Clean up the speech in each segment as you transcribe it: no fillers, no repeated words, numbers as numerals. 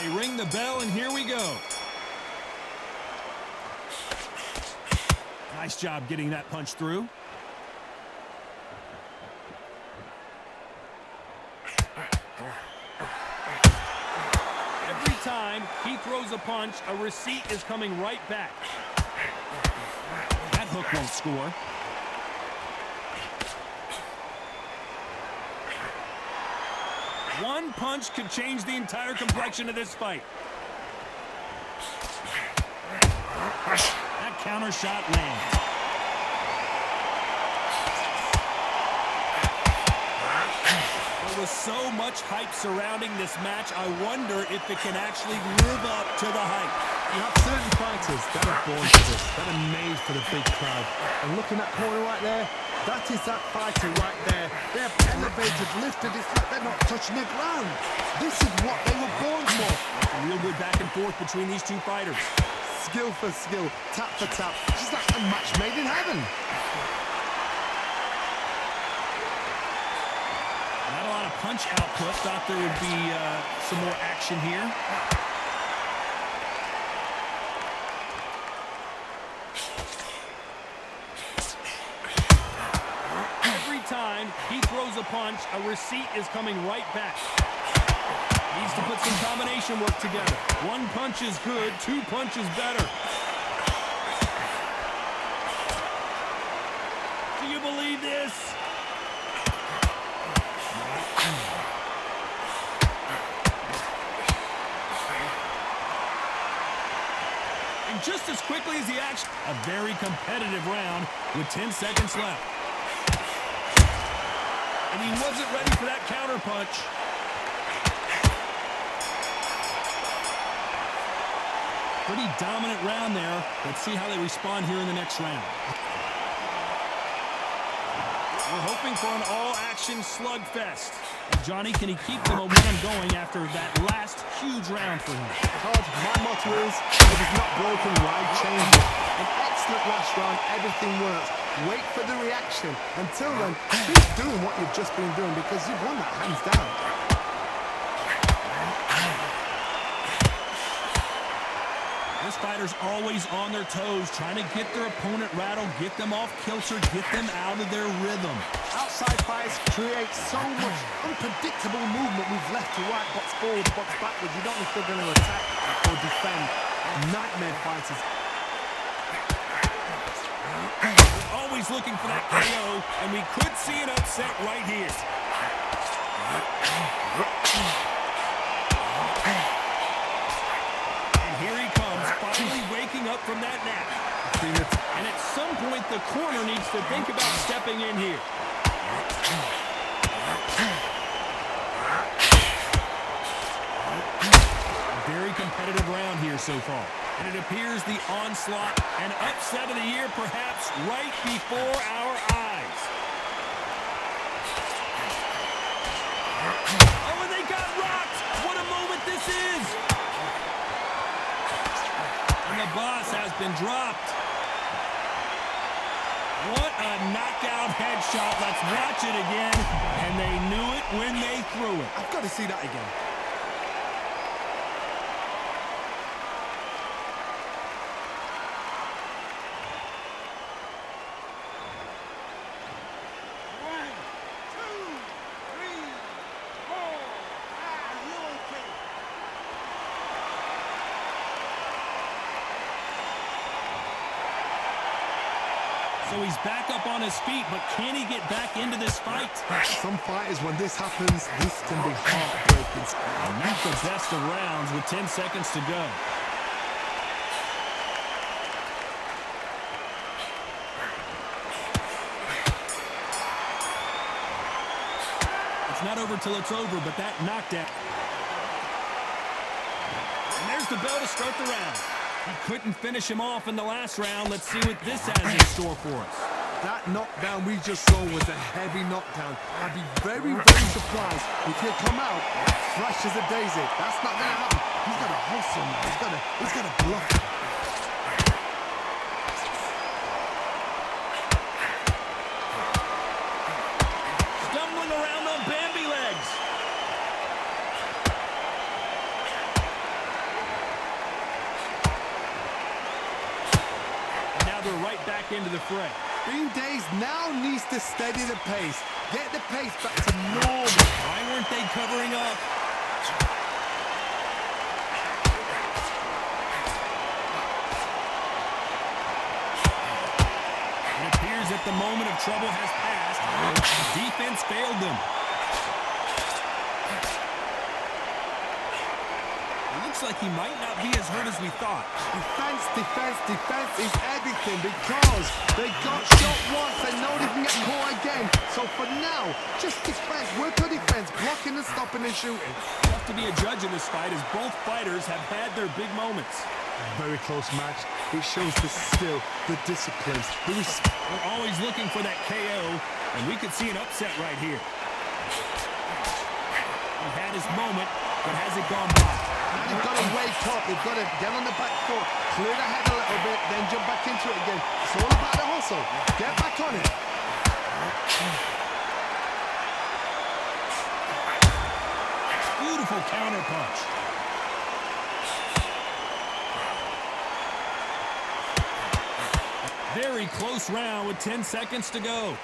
They ring the bell, and here we go. Nice job getting that punch through. Every time he throws a punch, a receipt is coming right back. That hook won't score. One punch could change the entire complexion of this fight. That counter shot lands. There was so much hype surrounding this match, I wonder if it can actually live up to the hype. You have certain fighters that are born for this, that are made for the big crowd. And looking at Conor right there, that is that fighter right there. They have elevated, lifted, it's like they're not touching the ground. This is what they were born for. A real good back and forth between these two fighters. Skill for skill, tap for tap. It's like a match made in heaven. Not a lot of punch output. Thought there would be some more action here. Every time he throws a punch, a receipt is coming right back. Needs to put some combination work together. One punch is good, two punches better. Do you believe this? And just as quickly as the action, a very competitive round with 10 seconds left. And he wasn't ready for that counter punch. Pretty dominant round there. Let's see how they respond here in the next round. We're hoping for an all-action slugfest. Johnny, can he keep the momentum going after that last huge round for him? Todd, my motto is, if it's not broken, why change it? An excellent last round, everything works. Wait for the reaction. Until then, keep doing what you've just been doing because you've won that hands down. This fighter's always on their toes, trying to get their opponent rattled, get them off kilter, get them out of their rhythm. Outside fights create so much unpredictable movement. We've left to right, box forward, box backwards. You don't know if they're going to attack or defend. Nightmare fighters. Always looking for that KO, and we could see an upset right here. Finally waking up from that nap. And at some point, the corner needs to think about stepping in here. Very competitive round here so far. And it appears the onslaught and upset of the year perhaps right before our eyes. Oh, and they got rocked! What a moment this is! And the boss has been dropped. What a knockout headshot. Let's watch it again. And they knew it when they threw it. I've got to see that again. So he's back up on his feet, but can he get back into this fight? Some fighters, when this happens, this can be heartbreaking. Not the best of rounds with 10 seconds to go. It's not over till it's over, but that knockdown. And there's the bell to start the round. He couldn't finish him off in the last round. Let's see what this has in store for us. That knockdown we just saw was a heavy knockdown. I'd be very, very surprised if he'll come out fresh as a daisy. That's not going to happen. He's got to hustle now. He's got to bluff. Stumbling around on Bambi legs. other right back into the fray. Bean Days now needs to steady the pace. Get the pace back to normal. Why weren't they covering up? It appears that the moment of trouble has passed. Defense failed them. Looks like he might not be as hurt as we thought. Defense is everything because they got shot once. They know they can get caught again. So for now, just defense. Work on defense, blocking and stopping and shooting. Tough to be a judge in this fight as both fighters have had their big moments. Very close match. It shows the skill, the discipline, the respect. We're always looking for that KO, and we could see an upset right here. He had his moment, but has it gone by? Now they've got to wake up. They've got to get on the back foot, clear the head a little bit, then jump back into it again. It's all about the hustle. Get back on it. Beautiful counter punch. Very close round with 10 seconds to go.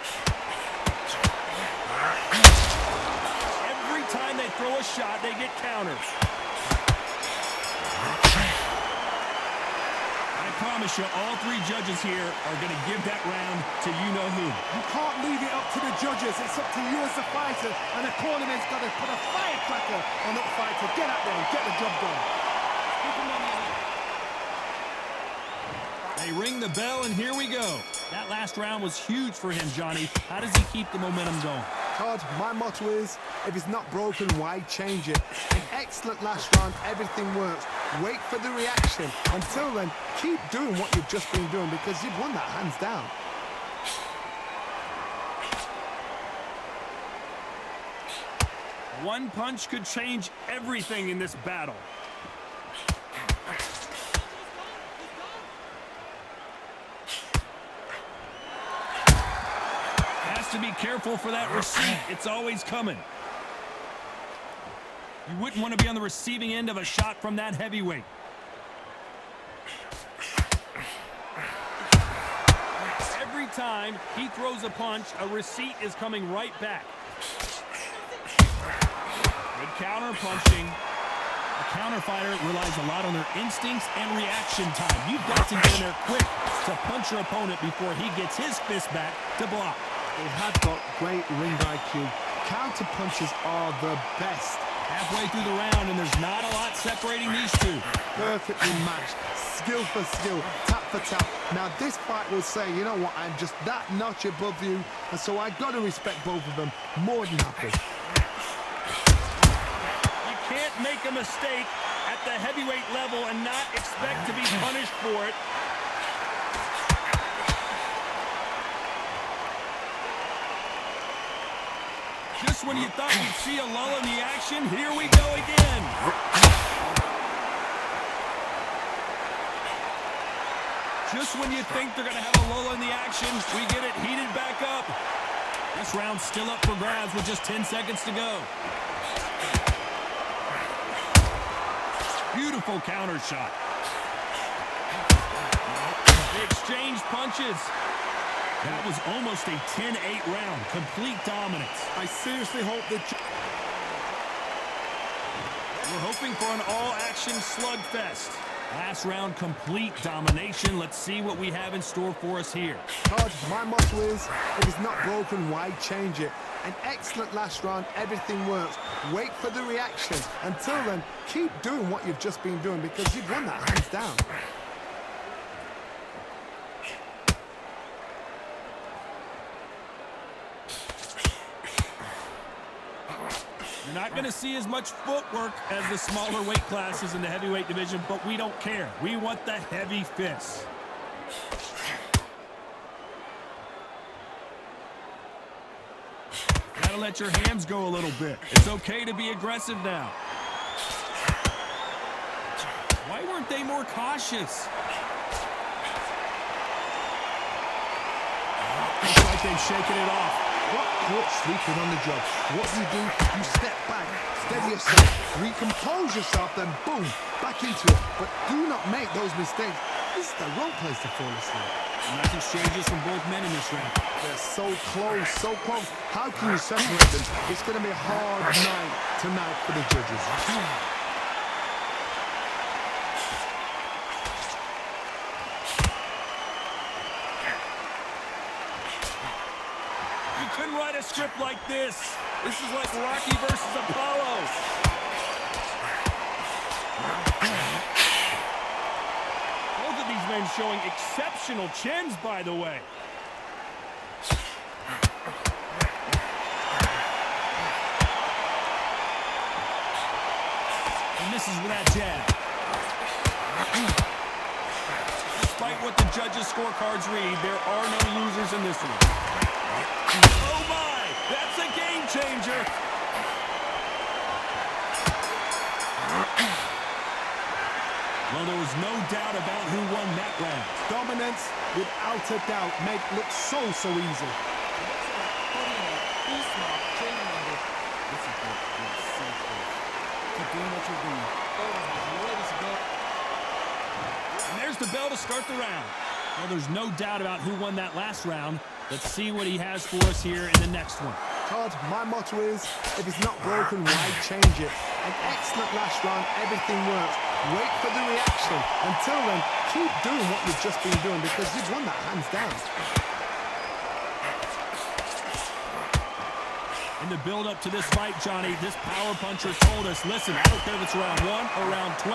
Every time they throw a shot, they get counters. I promise you, all three judges here are going to give that round to you-know-who. You can't leave it up to the judges. It's up to you as a fighter, and the cornerman's got to put a firecracker on that fighter. Get out there and get the job done. They ring the bell, and here we go. That last round was huge for him, Johnny. How does he keep the momentum going? Todd, my motto is, if it's not broken, why change it? An excellent last round, everything works. Wait for the reaction. Until then, keep doing what you've just been doing because you've won that hands down. One punch could change everything in this battle. To be careful for that receipt. It's always coming. You wouldn't want to be on the receiving end of a shot from that heavyweight. Every time he throws a punch, a receipt is coming right back. Good counter punching. A counter fighter relies a lot on their instincts and reaction time. You've got to get in there quick to punch your opponent before he gets his fist back to block. They have got great ring IQ. Counter punches are the best. Halfway through the round, and there's not a lot separating these two. Perfectly matched. Skill for skill. Tap for tap. Now, this fight will say, you know what, I'm just that notch above you, and so I've got to respect both of them more than happy. You can't make a mistake at the heavyweight level and not expect to be punished for it. Just when you thought you'd see a lull in the action, here we go again. Just when you think they're going to have a lull in the action, we get it heated back up. This round's still up for grabs with just 10 seconds to go. Beautiful counter shot. They exchange punches. That was almost a 10-8 round. Complete dominance. I seriously hope that... We're hoping for an all-action slugfest. Last round, complete domination. Let's see what we have in store for us here. Todd, my motto is, if it's not broken, why change it? An excellent last round, everything works. Wait for the reaction. Until then, keep doing what you've just been doing because you've won that hands down. You're not going to see as much footwork as the smaller weight classes in the heavyweight division, but we don't care. We want the heavy fists. Gotta let your hands go a little bit. It's okay to be aggressive now. Why weren't they more cautious? Looks like they've shaken it off. What caught sleeping on the job? What do? You step back, steady yourself, recompose yourself, then boom, back into it. But do not make those mistakes. This is the wrong place to fall asleep. Nice exchanges from both men in this round. They're so close, so close. How can you separate them? It's going to be a hard night tonight for the judges. You couldn't write a script like this. This is like Rocky versus Apollo. Both of these men showing exceptional chins, by the way. And misses with that jab. Despite what the judges' scorecards read, there are no losers in this one. Oh my! That's a game changer! Well, there was no doubt about who won that round. Dominance, without a doubt, make look so easy. And there's the bell to start the round. Well, there's no doubt about who won that last round. Let's see what he has for us here in the next one. Todd, my motto is, if it's not broken, why change it? An excellent last round, everything works. Wait for the reaction. Until then, keep doing what you've just been doing because you've won that hands down. In the build-up to this fight, Johnny, this power puncher told us, listen, I don't care if it's round 1 or round 12,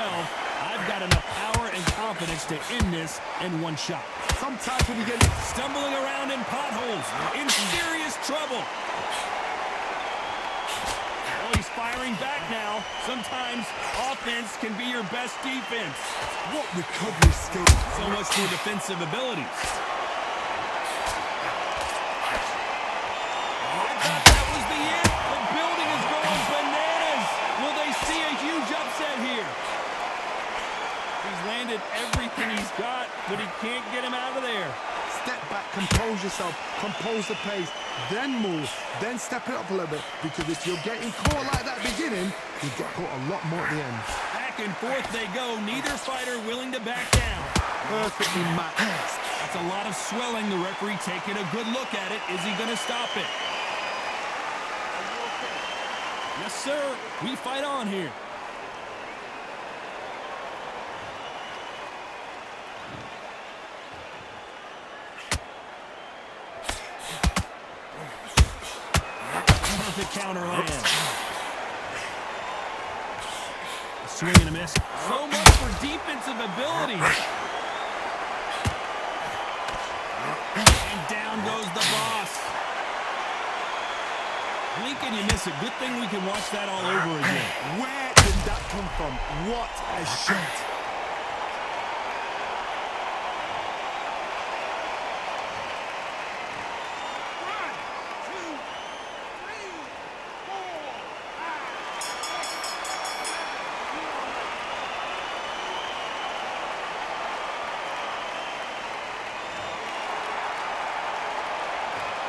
I've got enough power and confidence to end this in one shot. Sometimes when you get stumbling around in potholes, in serious trouble. Oh, he's firing back now. Sometimes offense can be your best defense. What recovery skills. So much for defensive abilities. I thought that was the end. The building is going bananas. Will they see a huge upset here? He's landed everything he's got, but he can't get him out of there. Step back, compose yourself, compose the pace, then move, then step it up a little bit, because if you're getting caught like that beginning, you get caught a lot more at the end. Back and forth they go, neither fighter willing to back down. Perfectly matched. That's a lot of swelling. The referee taking a good look at it. Is he going to stop it? Yes, sir. We fight on here. Perfect counter land. A swing and a miss. So much for defensive ability. And down goes the boss. Blink and you miss it. Good thing we can watch that all over again. Where did that come from? What a shot.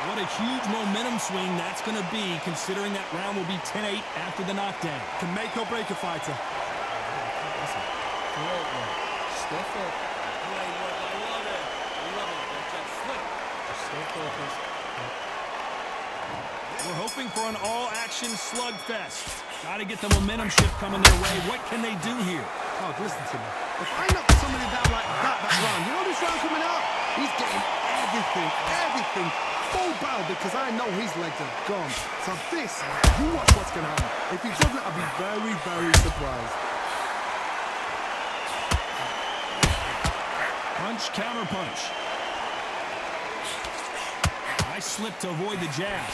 What a huge momentum swing that's going to be, considering that round will be 10-8 after the knockdown. Can make or break a fighter. Listen, great work. Stay focused. Great work. I love it. I love it. Just slip. Just stay focused. We're hoping for an all-action slugfest. Got to get the momentum shift coming their way. What can they do here? Oh, listen to me. If I knock somebody down like that round, you know this round coming out? He's getting everything full barrel because I know his legs are gone. So this, you watch what's going to happen. If he doesn't, I'll be very surprised. Punch, counter punch. Nice slip to avoid the jab.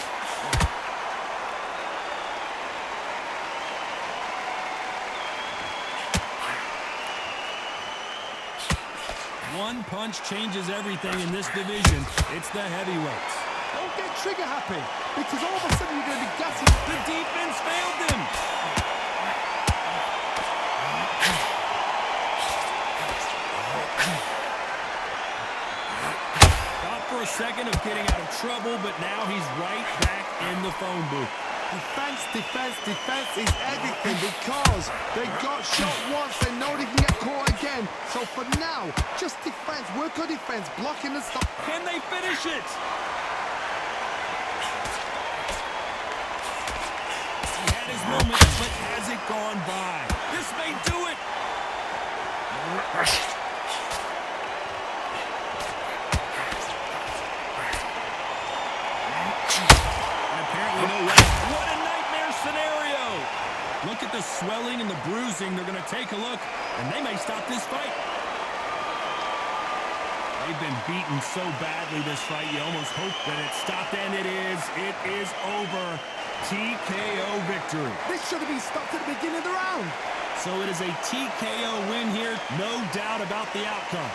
One punch changes everything in this division. It's the heavyweights. Don't get trigger happy because all of a sudden you're going to be gassing. The defense failed them. Thought for a second of getting out of trouble, but now he's right back in the phone booth. Defense is everything because they got shot once. They know they can get caught again. So So for now, just defense, work on defense, blocking and stop. Can they finish it? He had his moment, but has it gone by? This may do it. And apparently no rest. What a nightmare scenario. Look at the swelling and the bruising. They're going to take a look, and they may stop this fight. They've been beaten so badly this fight, you almost hope that it stopped, and it is. It is over. TKO victory. This should have been stopped at the beginning of the round. So it is a TKO win here, no doubt about the outcome.